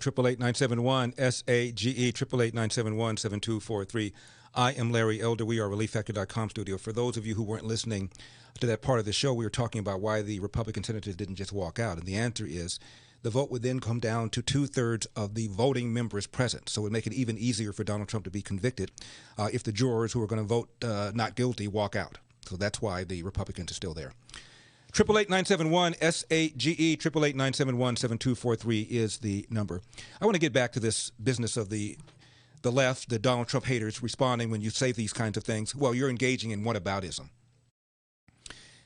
888-971-SAGE, 888-971-7243. I am Larry Elder. We are ReliefFactor.com studio. For those of you who weren't listening to that part of the show, we were talking about why the Republican senators didn't just walk out. And the answer is the vote would then come down to 2/3 of the voting members present. So it would make it even easier for Donald Trump to be convicted if the jurors who are going to vote not guilty walk out. So that's why the Republicans are still there. 888-971-SAGE, 888-971-7243 is the number. I want to get back to this business of the left, the Donald Trump haters responding when you say these kinds of things. Well, you're engaging in whataboutism.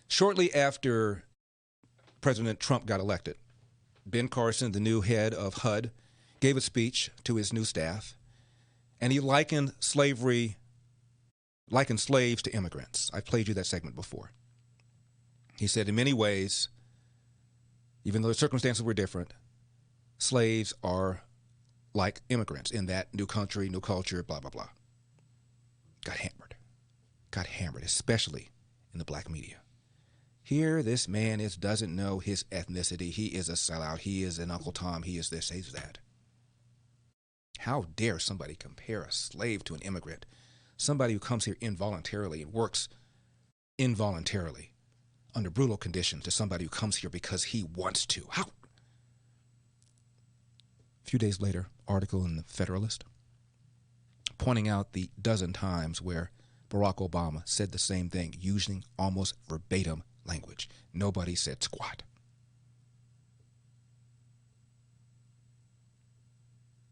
Shortly after President Trump got elected, Ben Carson, the new head of HUD, gave a speech to his new staff, and he likened slaves to immigrants. I've played you that segment before. He said, in many ways, even though the circumstances were different, slaves are like immigrants in that new country, new culture, blah, blah, blah. Got hammered, especially in the black media. Here, this man doesn't know his ethnicity. He is a sellout. He is an Uncle Tom. He is this, he is that. How dare somebody compare a slave to an immigrant, somebody who comes here involuntarily and works involuntarily under brutal conditions, to somebody who comes here because he wants to. How? A few days later, article in the Federalist pointing out the dozen times where Barack Obama said the same thing, using almost verbatim language. Nobody said squat.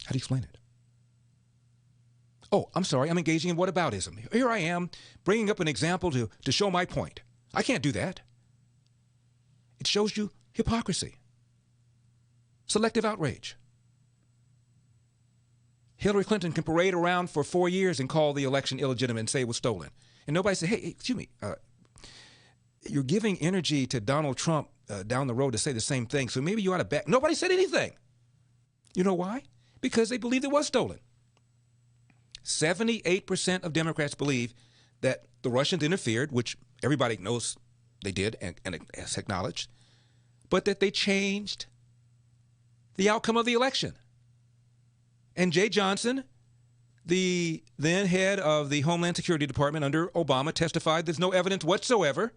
How do you explain it? Oh, I'm sorry, I'm engaging in whataboutism. Here I am bringing up an example to show my point. I can't do that. It shows you hypocrisy, selective outrage. Hillary Clinton can parade around for 4 years and call the election illegitimate and say it was stolen. And nobody said, hey, excuse me, you're giving energy to Donald Trump down the road to say the same thing, so maybe you ought to back. Nobody said anything. You know why? Because they believed it was stolen. 78% of Democrats believe that the Russians interfered, which everybody knows they did and has acknowledged, but that they changed the outcome of the election. And Jay Johnson, the then head of the Homeland Security Department under Obama, testified there's no evidence whatsoever.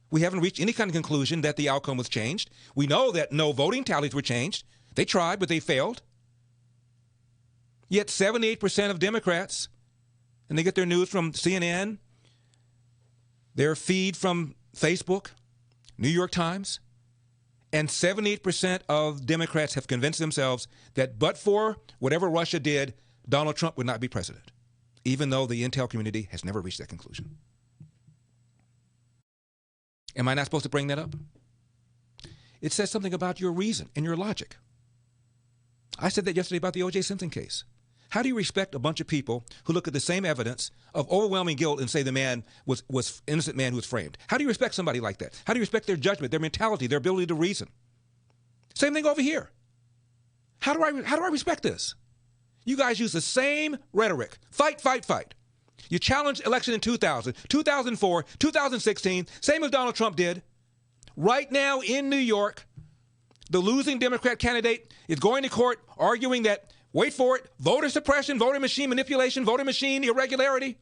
We haven't reached any kind of conclusion that the outcome was changed. We know that no voting tallies were changed. They tried, but they failed. Yet 78% of Democrats, and they get their news from CNN, their feed from Facebook, New York Times, and 78% of Democrats have convinced themselves that but for whatever Russia did, Donald Trump would not be president, even though the intel community has never reached that conclusion. Am I not supposed to bring that up? It says something about your reason and your logic. I said that yesterday about the O.J. Simpson case. How do you respect a bunch of people who look at the same evidence of overwhelming guilt and say the man was innocent man who was framed? How do you respect somebody like that? How do you respect their judgment, their mentality, their ability to reason? Same thing over here. How do I respect this? You guys use the same rhetoric. Fight, fight, fight. You challenged election in 2000, 2004, 2016, same as Donald Trump did. Right now in New York, the losing Democrat candidate is going to court arguing that, wait for it, voter suppression, voter machine manipulation, voter machine irregularity.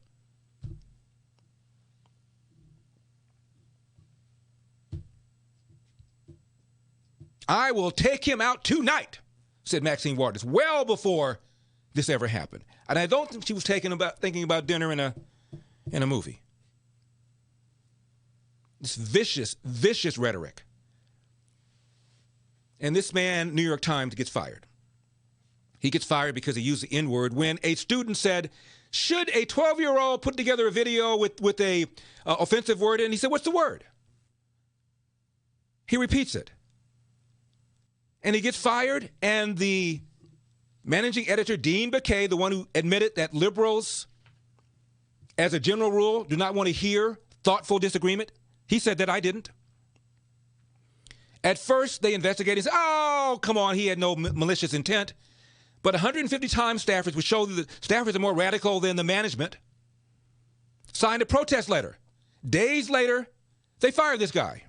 I will take him out tonight, said Maxine Waters, well before this ever happened. And I don't think she was thinking about dinner in a movie. This vicious, vicious rhetoric. And this man, New York Times, gets fired. He gets fired because he used the N-word when a student said, should a 12-year-old put together a video with a offensive word? And he said, what's the word? He repeats it. And he gets fired, and the managing editor, Dean Baquet, the one who admitted that liberals, as a general rule, do not want to hear thoughtful disagreement, he said that I didn't. At first, they investigated and said, oh, come on, he had no malicious intent. But 150 times staffers would show that staffers are more radical than the management. Signed a protest letter. Days later, they fired this guy.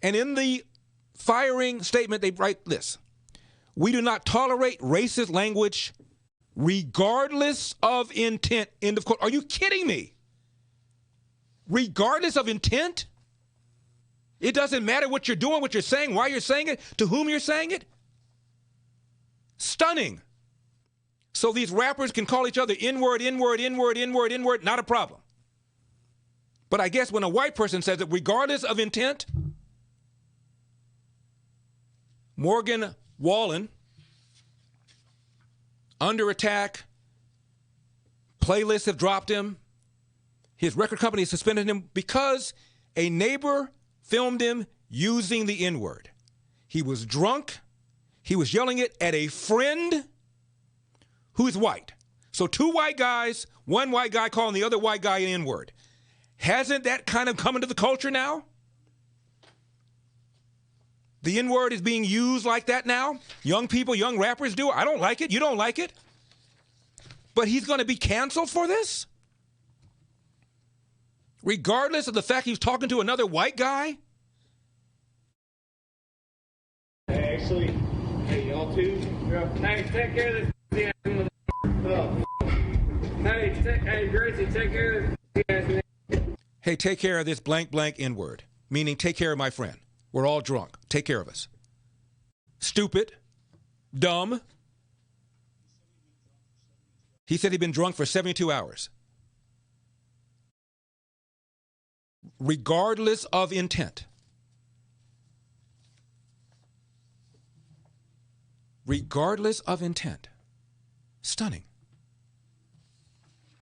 And in the firing statement, they write this. We do not tolerate racist language regardless of intent. End of quote. Are you kidding me? Regardless of intent? It doesn't matter what you're doing, what you're saying, why you're saying it, to whom you're saying it? Stunning. So these rappers can call each other N-word, N-word, N-word, N-word, N-word, not a problem. But I guess when a white person says it, regardless of intent, Morgan Wallen, under attack, playlists have dropped him, his record company has suspended him because a neighbor filmed him using the N-word. He was drunk. He was yelling it at a friend who's white. So two white guys, one white guy calling the other white guy an N-word. Hasn't that kind of come into the culture now? The N-word is being used like that now. Young people, young rappers do. I don't like it. You don't like it. But he's going to be canceled for this? Regardless of the fact he's talking to another white guy? Hey, actually, hey, y'all too. Hey, take care of this. Hey, Gracie, take care of this. Hey, take care of this blank, blank N-word. Meaning, take care of my friend. We're all drunk. Take care of us. Stupid. Dumb. He said he'd been drunk for 72 hours. Regardless of intent. Regardless of intent. Stunning.